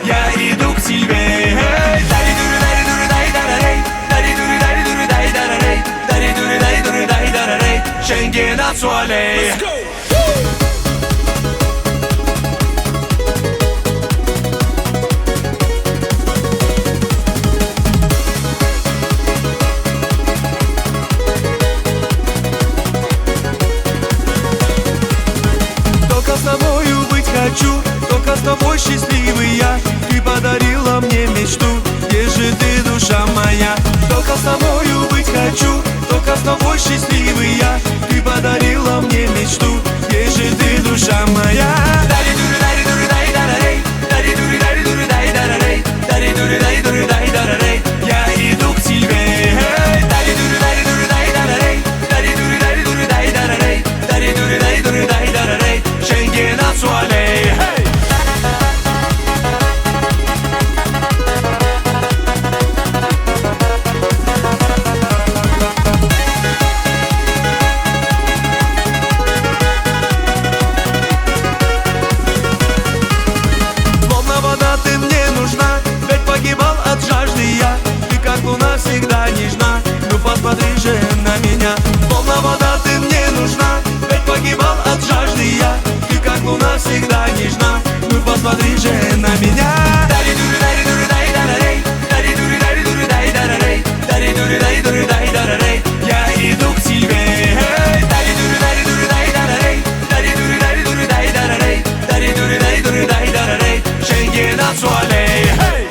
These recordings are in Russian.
Я иду к тебе. Schengen à soleil. Только с тобою быть хочу, только с тобой счастливый я. Ты подарила мне мечту, где же ты, душа моя? Только с тобою быть хочу, только с тобой счастливый я. Ты подарила мне мечту, где же ты, душа моя? Я иду к тебе. Schengen à soleil. Ты мне нужна, ведь погибал от жажды я. Ты как луна всегда нежна, ну посмотри же на меня. Словно вода ты мне нужна, ведь погибал от жажды я. Ты как луна всегда нежна, ну посмотри же на меня. Я иду к тебе. Schengen à soleil. Hey!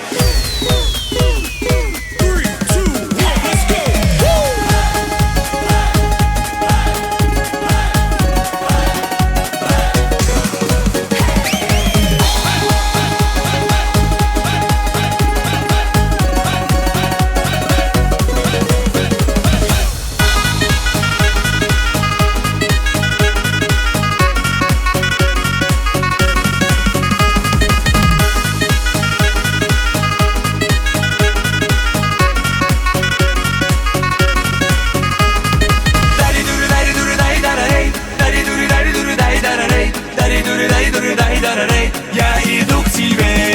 Я иду к тебе.